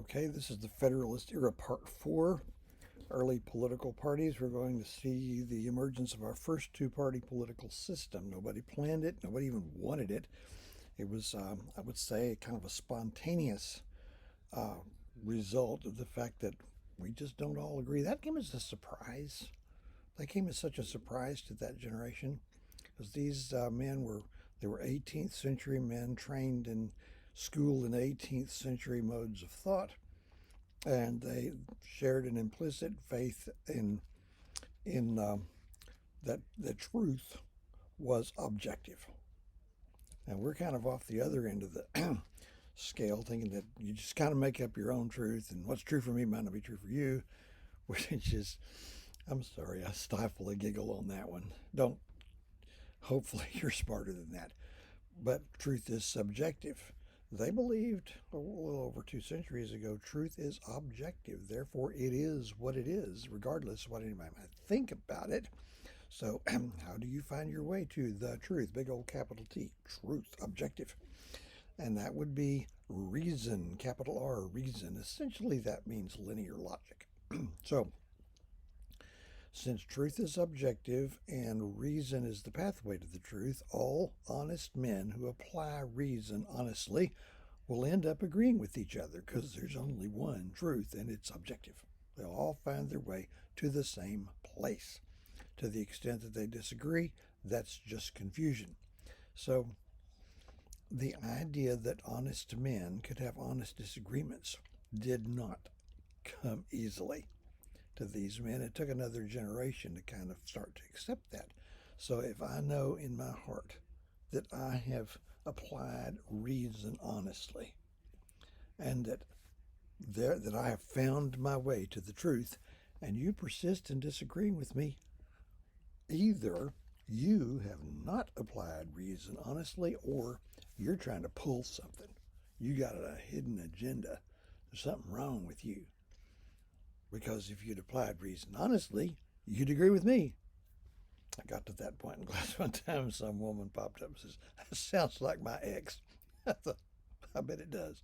Okay, this is the Federalist Era Part 4, Early Political Parties. We're going to see the emergence of our first two-party political system. Nobody planned it. Nobody even wanted it. It was, I would say, kind of a spontaneous uh, result of the fact that we just don't all agree. That came as a surprise. That came as such a surprise to that generation, because these men were 18th century men trained in school in 18th century modes of thought, and they shared an implicit faith in that the truth was objective. And we're kind of off the other end of the scale, thinking that you just kind of make up your own truth, and what's true for me might not be true for you, which is, I'm sorry, I stifle a giggle on that one. Don't. Hopefully, you're smarter than that. But truth is subjective. They believed a little over 2 centuries ago truth is objective. Therefore, it is what it is, regardless of what anybody might think about it. So, how do you find your way to the truth? Big old capital T, truth, objective. And that would be reason, capital R, reason. Essentially, that means linear logic. So, since truth is objective and reason is the pathway to the truth, all honest men who apply reason honestly will end up agreeing with each other because there's only one truth and it's objective. They'll all find their way to the same place. To the extent that they disagree, that's just confusion. So, the idea that honest men could have honest disagreements did not come easily to these men. It took another generation to kind of start to accept that. So if I know in my heart that I have applied reason honestly and that I have found my way to the truth, and you persist in disagreeing with me, either you have not applied reason honestly or you're trying to pull something. You got a hidden agenda. There's something wrong with you. Because if you'd applied reason honestly, you'd agree with me. I got to that point in class one time, some woman popped up and says, "That sounds like my ex." I thought, I bet it does.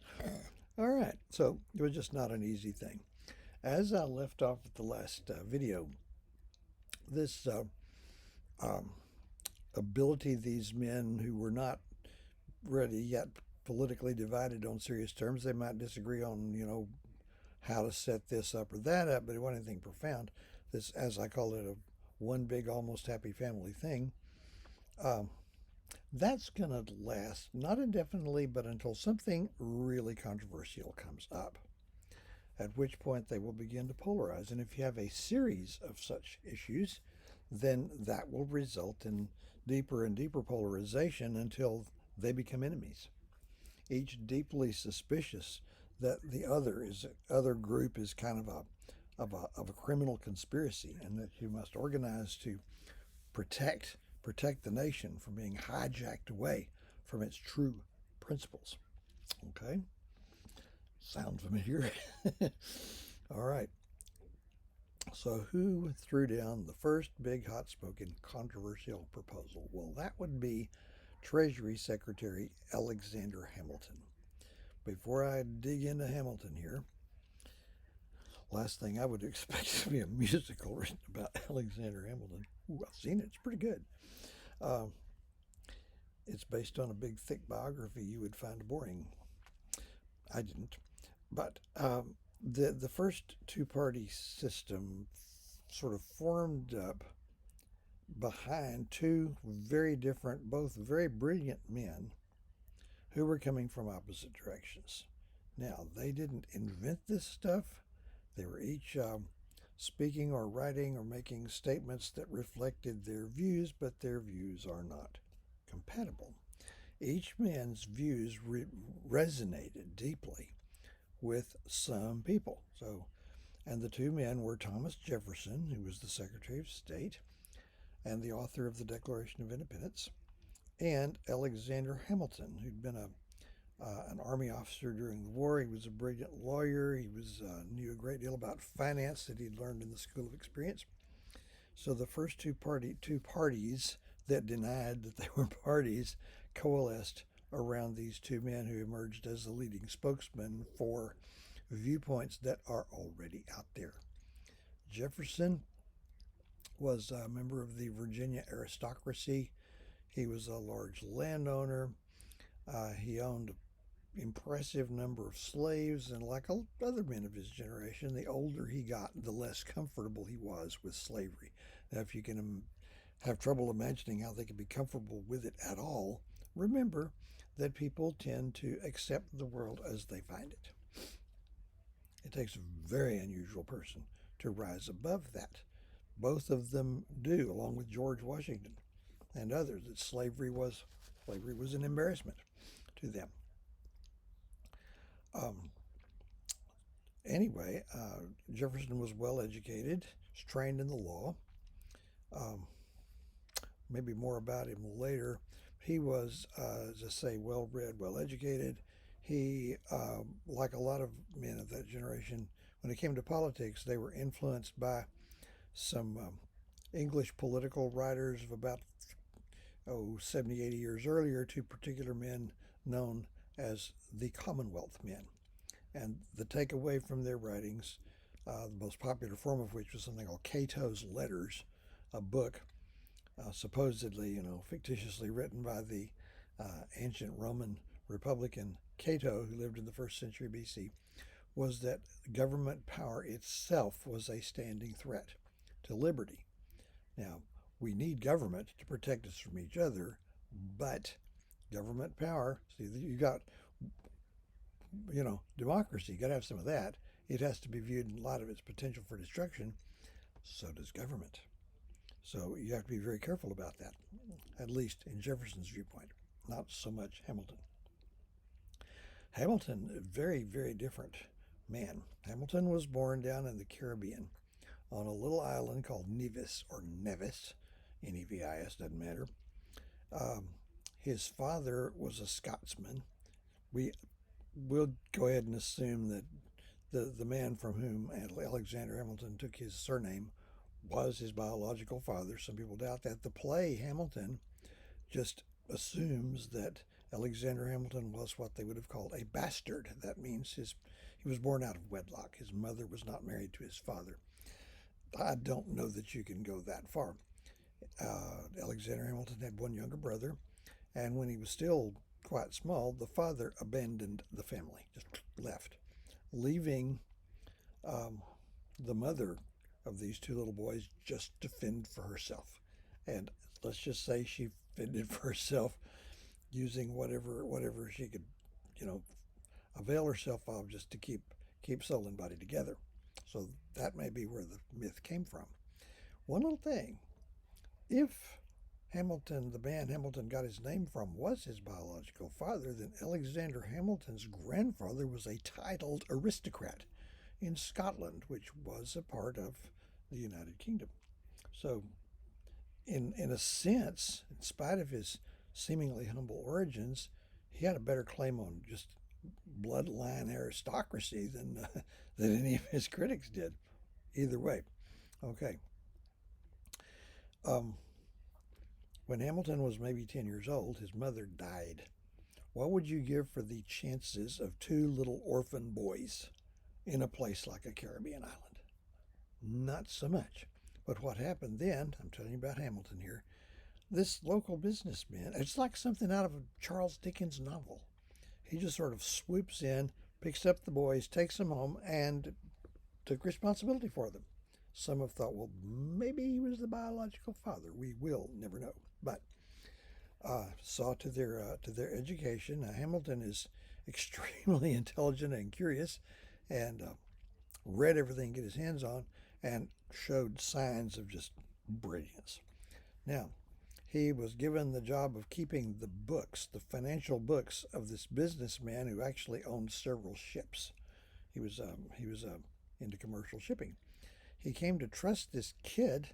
All right, so it was just not an easy thing. As I left off at the last video, this um, ability these men who were not ready yet politically divided on serious terms, they might disagree on, how to set this up or that up, but it wasn't anything profound. This, as I call it, a one big almost happy family thing. Um, that's going to last not indefinitely, but until something really controversial comes up, at which point they will begin to polarize. And if you have a series of such issues, then that will result in deeper and deeper polarization until they become enemies, each deeply suspicious that the other group is kind of a criminal conspiracy, and that you must organize to protect the nation from being hijacked away from its true principles. Okay, sound familiar? All right. So who threw down the first big hot smoking controversial proposal? Well, that would be Treasury Secretary Alexander Hamilton. Before I dig into Hamilton here, last thing I would expect to be a musical written about Alexander Hamilton. Ooh, I've seen it. It's pretty good. Uh, it's based on a big, thick biography you would find boring. I didn't. But the first two-party system sort of formed up behind two very different, both very brilliant men who were coming from opposite directions. Now, they didn't invent this stuff. They were each speaking or writing or making statements that reflected their views, but their views are not compatible. Each man's views resonated deeply with some people. And the two men were Thomas Jefferson, who was the Secretary of State and the author of the Declaration of Independence, and Alexander Hamilton, who'd been an army officer during the war. He was a brilliant lawyer. He knew a great deal about finance that he'd learned in the School of Experience. So the first two parties that denied that they were parties coalesced around these two men who emerged as the leading spokesmen for viewpoints that are already out there. Jefferson was a member of the Virginia aristocracy. He was a large landowner. He owned an impressive number of slaves, and like other men of his generation, the older he got, the less comfortable he was with slavery. Now, if you can have trouble imagining how they could be comfortable with it at all, remember that people tend to accept the world as they find it. It takes a very unusual person to rise above that. Both of them do, along with George Washington and others, that slavery was an embarrassment to them. Anyway, Jefferson was well educated, was trained in the law. Maybe more about him later. He was, as I say, well read, well educated. He, like a lot of men of that generation, when it came to politics, they were influenced by some English political writers of about 70, 80 years earlier, two particular men known as the Commonwealth men. And the takeaway from their writings, the most popular form of which was something called Cato's Letters, a book supposedly, fictitiously written by the ancient Roman Republican Cato, who lived in the 1st century BC, was that government power itself was a standing threat to liberty. Now, we need government to protect us from each other, but government power, see, you got, democracy, you got to have some of that. It has to be viewed in light of its potential for destruction. So does government. So you have to be very careful about that, at least in Jefferson's viewpoint, not so much Hamilton. Hamilton, a very, very different man. Hamilton was born down in the Caribbean on a little island called Nevis, or Nevis, Nevis, doesn't matter. His father was a Scotsman. We'll go ahead and assume that the man from whom Alexander Hamilton took his surname was his biological father. Some people doubt that. The play Hamilton just assumes that Alexander Hamilton was what they would have called a bastard. That means he was born out of wedlock. His mother was not married to his father. I don't know that you can go that far. Alexander Hamilton had one younger brother, and when he was still quite small, the father abandoned the family, just left, leaving the mother of these two little boys just to fend for herself. And let's just say she fended for herself using whatever she could, avail herself of just to keep soul and body together. So that may be where the myth came from. One little thing, if Hamilton, the man Hamilton got his name from, was his biological father, then Alexander Hamilton's grandfather was a titled aristocrat in Scotland, which was a part of the United Kingdom. So in a sense, in spite of his seemingly humble origins, he had a better claim on just bloodline aristocracy than any of his critics did. Either way. Okay. When Hamilton was maybe 10 years old, his mother died. What would you give for the chances of two little orphan boys in a place like a Caribbean island? Not so much. But what happened then, I'm telling you about Hamilton here, this local businessman, it's like something out of a Charles Dickens novel. He just sort of swoops in, picks up the boys, takes them home, and took responsibility for them. Some have thought, well, maybe he was the biological father. We will never know. But saw to their education. Hamilton is extremely intelligent and curious, and read everything he could get his hands on, and showed signs of just brilliance. Now, he was given the job of keeping the books, the financial books of this businessman who actually owned several ships. He was into commercial shipping. He came to trust this kid,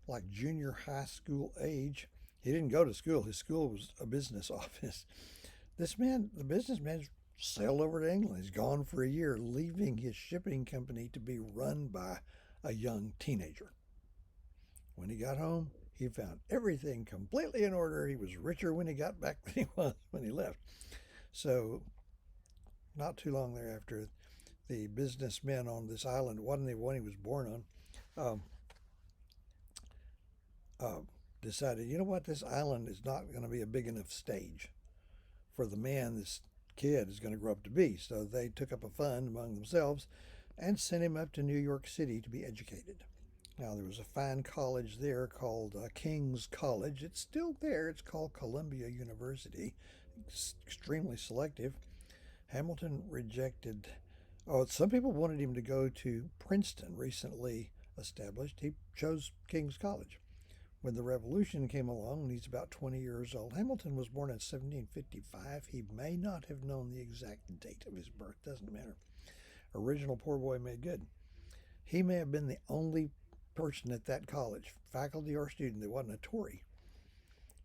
like junior high school age. He didn't go to school. His school was a business office. This man, the businessman, sailed over to England. He's gone for a year, leaving his shipping company to be run by a young teenager. When he got home, he found everything completely in order. He was richer when he got back than he was when he left. So not too long thereafter, the businessmen on this island, wasn't the one he was born on, uh, decided, you know what, this island is not going to be a big enough stage for the man this kid is going to grow up to be. So they took up a fund among themselves and sent him up to New York City to be educated. Now, there was a fine college there called King's College. It's still there. It's called Columbia University. It's extremely selective. Hamilton rejected. Oh, some people wanted him to go to Princeton, recently established. He chose King's College. When the Revolution came along, and he's about 20 years old, Hamilton was born in 1755. He may not have known the exact date of his birth, doesn't matter. Original poor boy made good. He may have been the only person at that college, faculty or student, that wasn't a Tory.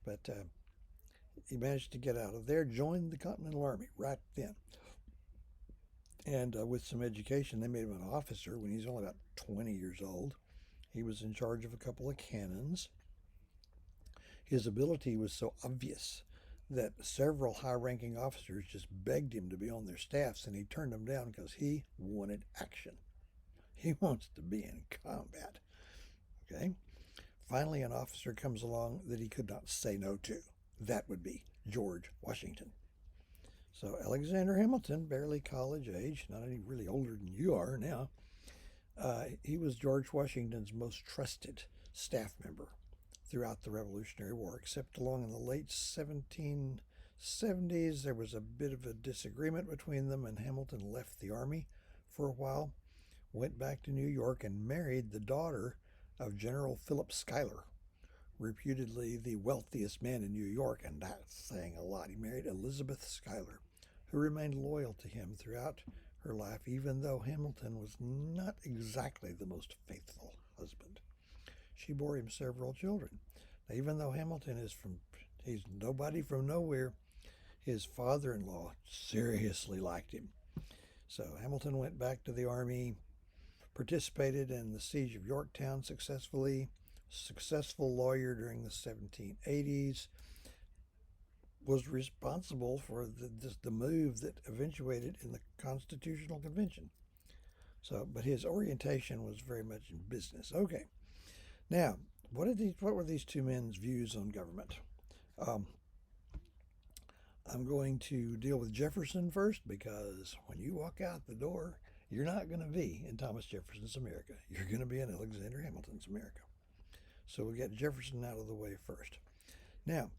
But he managed to get out of there, joined the Continental Army right then. And with some education, they made him an officer when he was only about 20 years old. He was in charge of a couple of cannons. His ability was so obvious that several high-ranking officers just begged him to be on their staffs, and he turned them down because he wanted action. He wants to be in combat. Okay? Finally, an officer comes along that he could not say no to. That would be George Washington. So Alexander Hamilton, barely college age, not any really older than you are now, he was George Washington's most trusted staff member throughout the Revolutionary War, except along in the late 1770s, there was a bit of a disagreement between them, and Hamilton left the army for a while, went back to New York, and married the daughter of General Philip Schuyler, reputedly the wealthiest man in New York, and that's saying a lot. He married Elizabeth Schuyler, who remained loyal to him throughout her life, even though Hamilton was not exactly the most faithful husband. She bore him several children. Now, even though Hamilton he's nobody from nowhere, his father-in-law seriously liked him. So Hamilton went back to the army, participated in the siege of Yorktown successfully, successful lawyer during the 1780s, was responsible for the move that eventuated in the Constitutional Convention. So, but his orientation was very much in business. Okay, now what were these two men's views on government? I'm going to deal with Jefferson first, because when you walk out the door, you're not going to be in Thomas Jefferson's America. You're going to be in Alexander Hamilton's America. So we'll get Jefferson out of the way first. Now,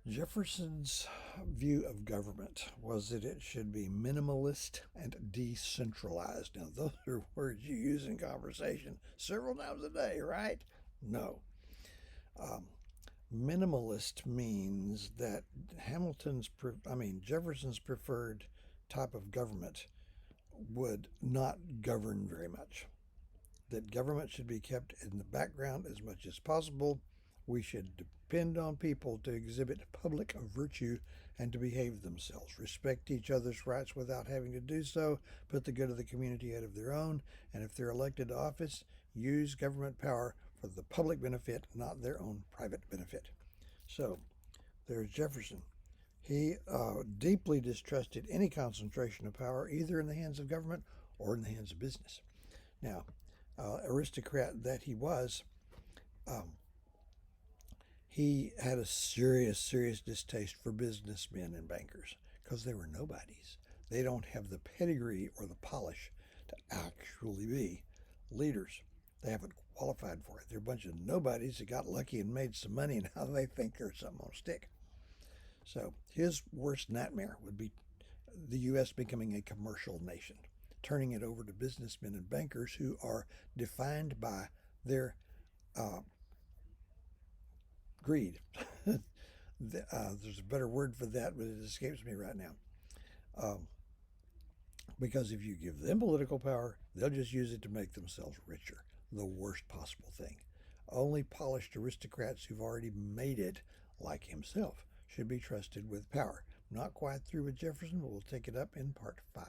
Jefferson's view of government was that it should be minimalist and decentralized. Now, those are words you use in conversation several times a day, right? No. Minimalist means that Jefferson's preferred type of government would not govern very much. That government should be kept in the background as much as possible. We should depend on people to exhibit public virtue and to behave themselves, respect each other's rights without having to do so, put the good of the community ahead of their own, and if they're elected to office, use government power for the public benefit, not their own private benefit. So there's Jefferson. He deeply distrusted any concentration of power, either in the hands of government or in the hands of business. Now, aristocrat that he was, he had a serious distaste for businessmen and bankers because they were nobodies. They don't have the pedigree or the polish to actually be leaders. They haven't qualified for it. They're a bunch of nobodies that got lucky and made some money, and now they think they're something on a stick. So his worst nightmare would be the U.S. becoming a commercial nation, turning it over to businessmen and bankers who are defined by their greed. There's a better word for that, but it escapes me right now. Because if you give them political power, they'll just use it to make themselves richer. The worst possible thing. Only polished aristocrats who've already made it, like himself, should be trusted with power. Not quite through with Jefferson, but we'll take it up in part 5.